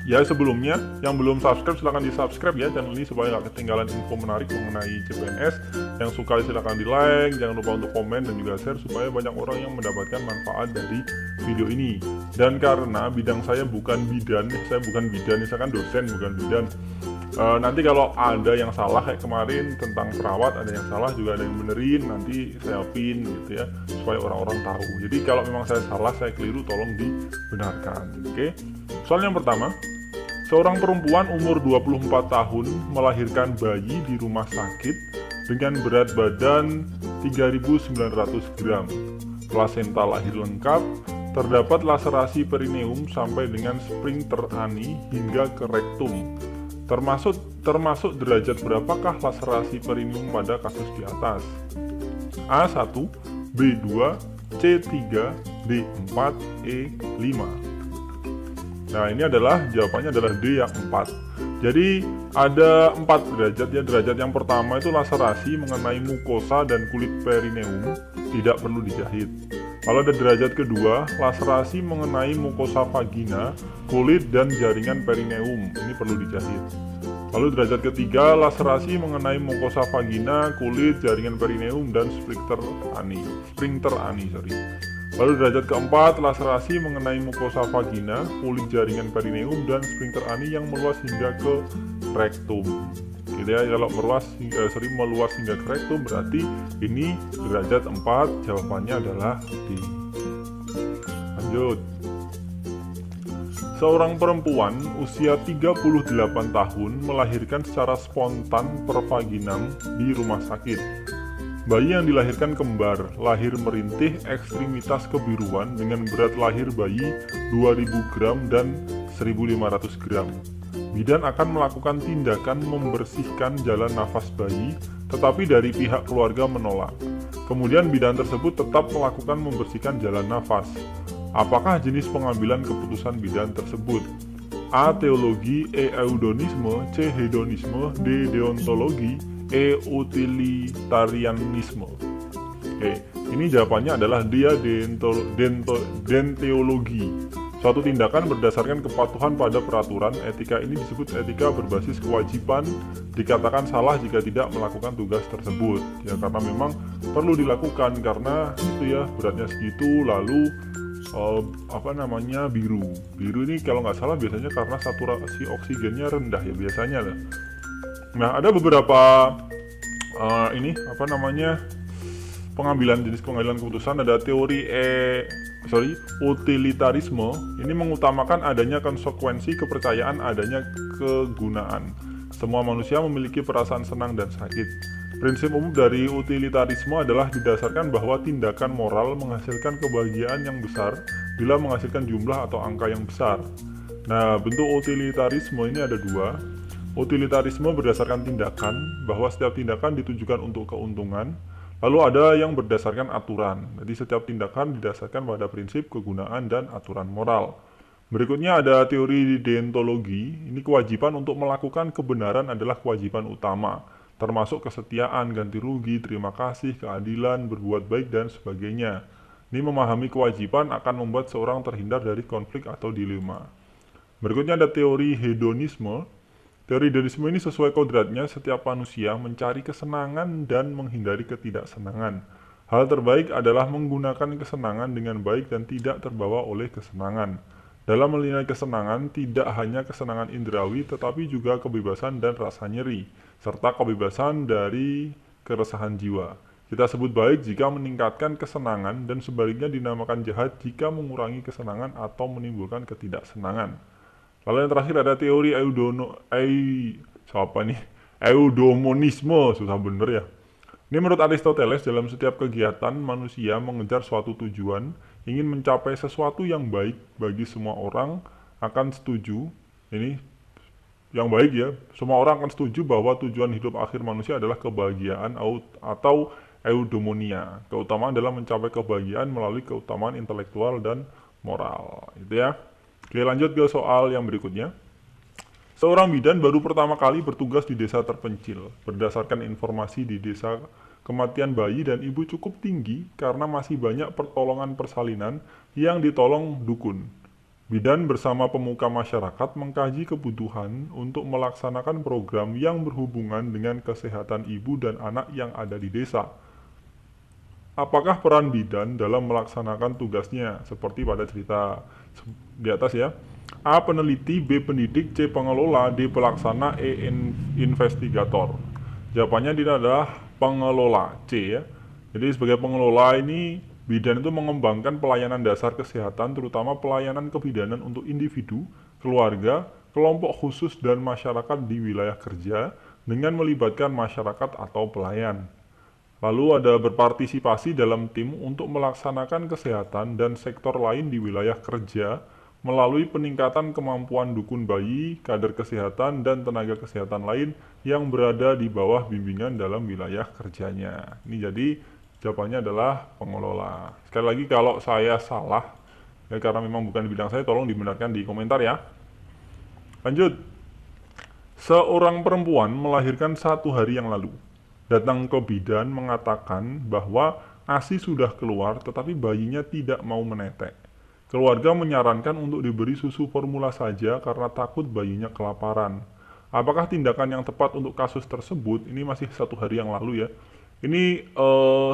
Ya sebelumnya, yang belum subscribe silahkan di subscribe ya channel ini supaya nggak ketinggalan info menarik mengenai CPNS. Yang suka silahkan di like, jangan lupa untuk komen dan juga share supaya banyak orang yang mendapatkan manfaat dari video ini. Dan karena bidang saya bukan bidan, saya kan dosen bukan bidan. Nanti kalau ada yang salah kayak kemarin tentang perawat, ada yang salah juga ada yang benerin, nanti saya pin gitu ya supaya orang-orang tahu. Jadi kalau memang saya salah, saya keliru, tolong dibenarkan. Oke. Soal yang pertama, seorang perempuan umur 24 tahun melahirkan bayi di rumah sakit dengan berat badan 3.900 gram. Plasenta lahir lengkap, terdapat laserasi perineum sampai dengan sphincter ani hingga ke rektum. Termasuk derajat berapakah laserasi perineum pada kasus di atas? A1, B2, C3, D4, E5. Nah, ini jawabannya adalah D yang 4. Jadi ada 4 derajat ya. Derajat yang pertama itu laserasi mengenai mukosa dan kulit perineum, tidak perlu dijahit. Kalau ada derajat kedua, laserasi mengenai mukosa vagina, kulit dan jaringan perineum, ini perlu dijahit. Lalu derajat ketiga, laserasi mengenai mukosa vagina, kulit, jaringan perineum dan sphincter ani. Lalu derajat keempat, laserasi mengenai mukosa vagina, kulit, jaringan perineum dan sphincter ani yang meluas hingga ke rektum. Gitu ya, kalau meluas hingga ke rektum berarti ini derajat 4, jawabannya adalah D. Lanjut. Seorang perempuan usia 38 tahun melahirkan secara spontan per vaginam di rumah sakit. Bayi yang dilahirkan kembar, lahir merintih, ekstremitas kebiruan dengan berat lahir bayi 2000 gram dan 1500 gram. Bidan akan melakukan tindakan membersihkan jalan nafas bayi, tetapi dari pihak keluarga menolak. Kemudian bidan tersebut tetap melakukan membersihkan jalan nafas. Apakah jenis pengambilan keputusan bidan tersebut? A. Teologi, E. Eudonisme, C. Hedonisme, D. Deontologi, E. Utilitarianisme. Oke, ini jawabannya adalah dia denteologi. Suatu tindakan berdasarkan kepatuhan pada peraturan. Etika ini disebut etika berbasis kewajiban, dikatakan salah jika tidak melakukan tugas tersebut. Ya karena memang perlu dilakukan karena itu ya beratnya segitu, lalu biru. Biru ini kalau nggak salah biasanya karena saturasi oksigennya rendah ya biasanya lah. Nah, ada beberapa jenis pengambilan keputusan. Ada teori utilitarisme. Ini mengutamakan adanya konsekuensi, kepercayaan, adanya kegunaan. Semua manusia memiliki perasaan senang dan sakit. Prinsip umum dari utilitarisme adalah didasarkan bahwa tindakan moral menghasilkan kebahagiaan yang besar bila menghasilkan jumlah atau angka yang besar. Nah, bentuk utilitarisme ini ada 2. Utilitarisme berdasarkan tindakan, bahwa setiap tindakan ditujukan untuk keuntungan. Lalu ada yang berdasarkan aturan. Jadi setiap tindakan didasarkan pada prinsip kegunaan dan aturan moral. Berikutnya ada teori deontologi. Ini kewajiban untuk melakukan kebenaran adalah kewajiban utama, termasuk kesetiaan, ganti rugi, terima kasih, keadilan, berbuat baik, dan sebagainya. Ini memahami kewajiban akan membuat seorang terhindar dari konflik atau dilema. Berikutnya ada teori hedonisme. Teori hedonisme ini sesuai kodratnya setiap manusia mencari kesenangan dan menghindari ketidaksenangan. Hal terbaik adalah menggunakan kesenangan dengan baik dan tidak terbawa oleh kesenangan. Dalam menilai kesenangan, tidak hanya kesenangan indrawi tetapi juga kebebasan dan rasa nyeri, serta kebebasan dari keresahan jiwa. Kita sebut baik jika meningkatkan kesenangan dan sebaliknya dinamakan jahat jika mengurangi kesenangan atau menimbulkan ketidaksenangan. Lalu yang terakhir ada teori eudemonisme, susah bener ya. Ini menurut Aristoteles, dalam setiap kegiatan manusia mengejar suatu tujuan, ingin mencapai sesuatu yang baik bagi semua orang akan setuju. Ini yang baik ya, semua orang akan setuju bahwa tujuan hidup akhir manusia adalah kebahagiaan atau eudemonia. Keutamaan dalam mencapai kebahagiaan melalui keutamaan intelektual dan moral. Itu ya. Oke, lanjut ke soal yang berikutnya. Seorang bidan baru pertama kali bertugas di desa terpencil. Berdasarkan informasi di desa, kematian bayi dan ibu cukup tinggi karena masih banyak pertolongan persalinan yang ditolong dukun. Bidan bersama pemuka masyarakat mengkaji kebutuhan untuk melaksanakan program yang berhubungan dengan kesehatan ibu dan anak yang ada di desa. Apakah peran bidan dalam melaksanakan tugasnya? Seperti pada cerita di atas ya. A. Peneliti, B. Pendidik, C. Pengelola, D. Pelaksana, E. Investigator. Jawabannya ini adalah pengelola, C ya. Jadi sebagai pengelola ini, bidan itu mengembangkan pelayanan dasar kesehatan, terutama pelayanan kebidanan untuk individu, keluarga, kelompok khusus, dan masyarakat di wilayah kerja dengan melibatkan masyarakat atau pelayan. Lalu ada berpartisipasi dalam tim untuk melaksanakan kesehatan dan sektor lain di wilayah kerja melalui peningkatan kemampuan dukun bayi, kader kesehatan, dan tenaga kesehatan lain yang berada di bawah bimbingan dalam wilayah kerjanya. Ini jadi jawabannya adalah pengelola. Sekali lagi kalau saya salah, ya karena memang bukan di bidang saya, tolong dibenarkan di komentar ya. Lanjut. Seorang perempuan melahirkan 1 hari yang lalu. Datang ke bidan mengatakan bahwa ASI sudah keluar tetapi bayinya tidak mau menetek. Keluarga menyarankan untuk diberi susu formula saja karena takut bayinya kelaparan. Apakah tindakan yang tepat untuk kasus tersebut? Ini masih 1 hari yang lalu ya. Ini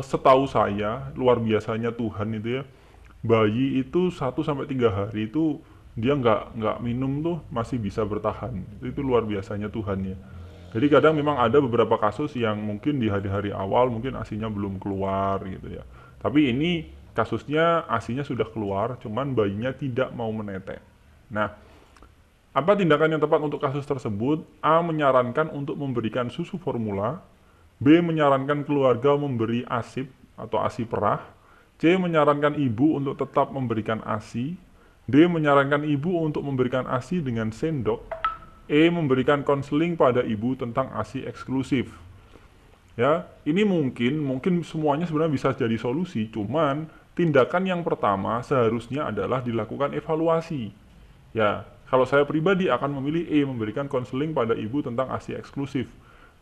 setahu saya luar biasanya Tuhan itu ya. Bayi itu 1 sampai 3 hari itu dia nggak minum tuh masih bisa bertahan. Itu luar biasanya Tuhan ya. Jadi kadang memang ada beberapa kasus yang mungkin di hari-hari awal mungkin asinya belum keluar gitu ya. Tapi ini kasusnya asinya sudah keluar, cuman bayinya tidak mau menetek. Nah, apa tindakan yang tepat untuk kasus tersebut? A. Menyarankan untuk memberikan susu formula. B. Menyarankan keluarga memberi ASIP atau ASI perah. C. Menyarankan ibu untuk tetap memberikan ASI. D. Menyarankan ibu untuk memberikan ASI dengan sendok. E. Memberikan konseling pada ibu tentang ASI eksklusif. Ya, ini mungkin semuanya sebenarnya bisa jadi solusi, cuman tindakan yang pertama seharusnya adalah dilakukan evaluasi. Ya, kalau saya pribadi akan memilih E. Memberikan konseling pada ibu tentang ASI eksklusif.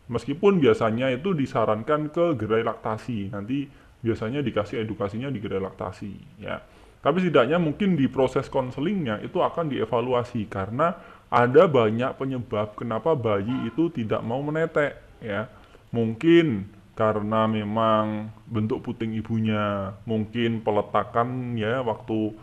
Meskipun biasanya itu disarankan ke gerai laktasi, nanti biasanya dikasih edukasinya di gerai laktasi. Ya, tapi setidaknya mungkin di proses konselingnya itu akan dievaluasi karena ada banyak penyebab kenapa bayi itu tidak mau menetek ya. Mungkin karena memang bentuk puting ibunya, mungkin peletakan ya waktu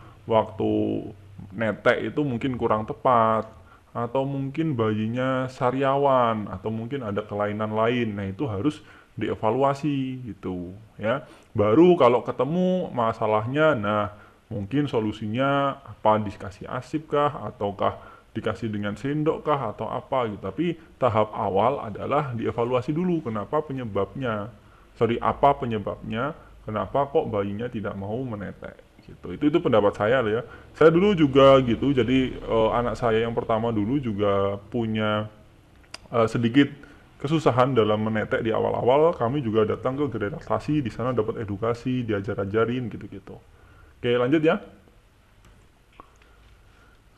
netek itu mungkin kurang tepat, atau mungkin bayinya sariawan, atau mungkin ada kelainan lain. Nah, itu harus dievaluasi gitu ya. Baru kalau ketemu masalahnya, nah mungkin solusinya apa, dikasih ASIP kah ataukah dikasih dengan sendok kah atau apa gitu. Tapi tahap awal adalah dievaluasi dulu apa penyebabnya, kenapa kok bayinya tidak mau menetek gitu. Itu pendapat saya ya. Saya dulu juga gitu. Jadi anak saya yang pertama dulu juga punya sedikit kesusahan dalam menetek di awal-awal. Kami juga datang ke gerai laktasi, di sana dapat edukasi, diajar-ajarin gitu-gitu. Oke, lanjut ya.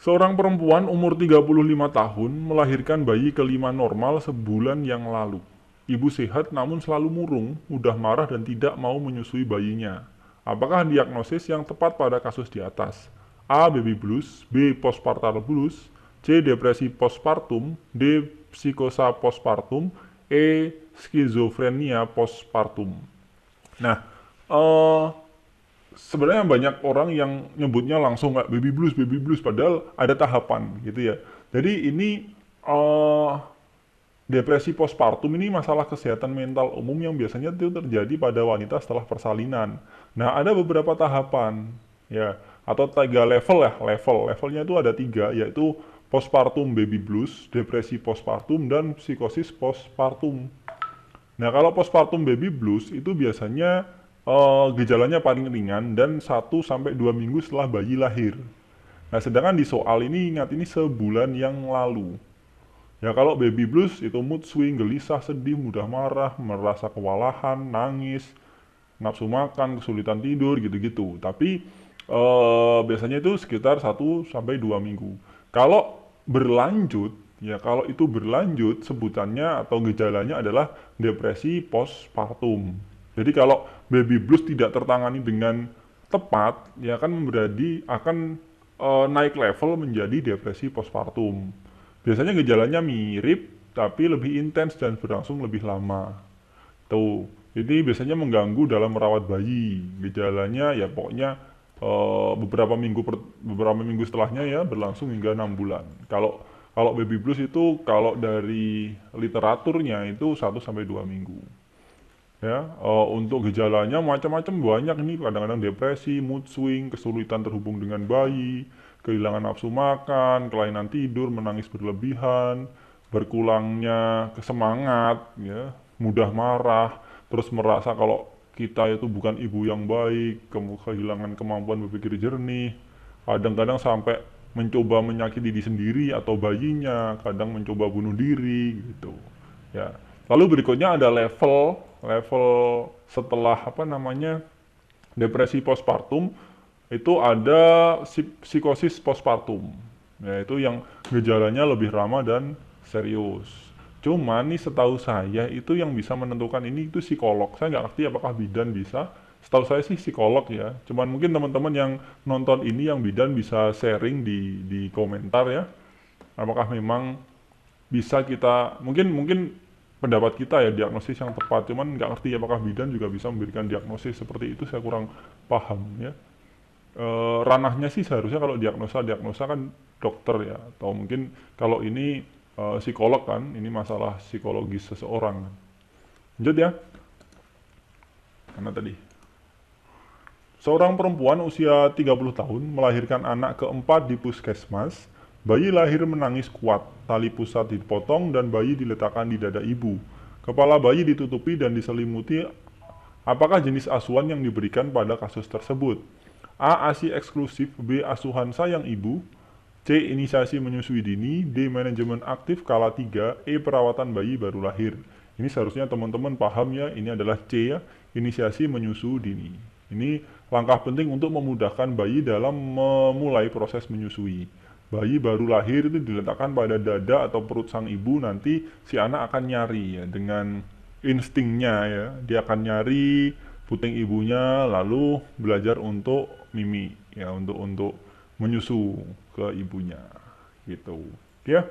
Seorang perempuan umur 35 tahun melahirkan bayi kelima normal sebulan yang lalu. Ibu sehat namun selalu murung, mudah marah dan tidak mau menyusui bayinya. Apakah diagnosis yang tepat pada kasus di atas? A. Baby blues, B. Postpartum blues, C. Depresi postpartum, D. Psikosa postpartum, E. Skizofrenia postpartum. Nah, sebenarnya banyak orang yang nyebutnya langsung nggak baby blues, padahal ada tahapan gitu ya. Jadi ini depresi postpartum ini masalah kesehatan mental umum yang biasanya itu terjadi pada wanita setelah persalinan. Nah, ada beberapa tahapan ya, atau 3 level ya, levelnya itu ada 3, yaitu postpartum baby blues, depresi postpartum, dan psikosis postpartum. Nah, kalau postpartum baby blues itu biasanya gejalanya paling ringan dan 1-2 minggu setelah bayi lahir. Nah, sedangkan di soal ini ingat ini sebulan yang lalu. Ya, kalau baby blues itu mood swing, gelisah, sedih, mudah marah, merasa kewalahan, nangis, nafsu makan, kesulitan tidur gitu-gitu. Tapi biasanya itu sekitar 1-2 minggu. Kalau berlanjut, ya kalau itu berlanjut sebutannya atau gejalanya adalah depresi postpartum. Jadi kalau baby blues tidak tertangani dengan tepat, ya kan berarti akan naik level menjadi depresi postpartum. Biasanya gejalanya mirip, tapi lebih intens dan berlangsung lebih lama. Tuh, ini biasanya mengganggu dalam merawat bayi. Gejalanya ya pokoknya beberapa minggu setelahnya ya berlangsung hingga 6 bulan. Kalau kalau baby blues itu kalau dari literaturnya itu 1 sampai 2 minggu. Ya, untuk gejalanya macam-macam banyak nih, kadang-kadang depresi, mood swing, kesulitan terhubung dengan bayi, kehilangan nafsu makan, kelainan tidur, menangis berlebihan, berkurangnya kesemangat, ya, mudah marah, terus merasa kalau kita itu bukan ibu yang baik, kehilangan kemampuan berpikir jernih, kadang-kadang sampai mencoba menyakiti diri sendiri atau bayinya, kadang mencoba bunuh diri gitu. Ya. Lalu berikutnya ada level level setelah apa namanya depresi postpartum itu ada psikosis postpartum, yaitu yang gejalanya lebih ramah dan serius. Cuman nih setahu saya itu yang bisa menentukan ini itu psikolog. Saya nggak ngerti apakah bidan bisa. Setahu saya sih psikolog ya. Cuman mungkin teman-teman yang nonton ini yang bidan bisa sharing di komentar ya. Apakah memang bisa kita mungkin mungkin pendapat kita ya diagnosis yang tepat, cuman nggak ngerti apakah bidan juga bisa memberikan diagnosis seperti itu, saya kurang paham ya. Ranahnya sih seharusnya kalau diagnosa kan dokter ya, atau mungkin kalau ini psikolog kan, ini masalah psikologis seseorang. Lanjut ya, mana tadi? Seorang perempuan usia 30 tahun melahirkan anak keempat di puskesmas. Bayi lahir menangis kuat, tali pusat dipotong dan bayi diletakkan di dada ibu. Kepala bayi ditutupi dan diselimuti. Apakah jenis asuhan yang diberikan pada kasus tersebut? A. ASI eksklusif, B. Asuhan sayang ibu, C. Inisiasi menyusui dini, D. Manajemen aktif kala 3, E. Perawatan bayi baru lahir. Ini seharusnya teman-teman paham ya, ini adalah C ya, inisiasi menyusui dini. Ini langkah penting untuk memudahkan bayi dalam memulai proses menyusui. Bayi baru lahir itu diletakkan pada dada atau perut sang ibu, nanti si anak akan nyari ya, dengan instingnya ya, dia akan nyari puting ibunya lalu belajar untuk mimi ya, untuk menyusu ke ibunya gitu ya.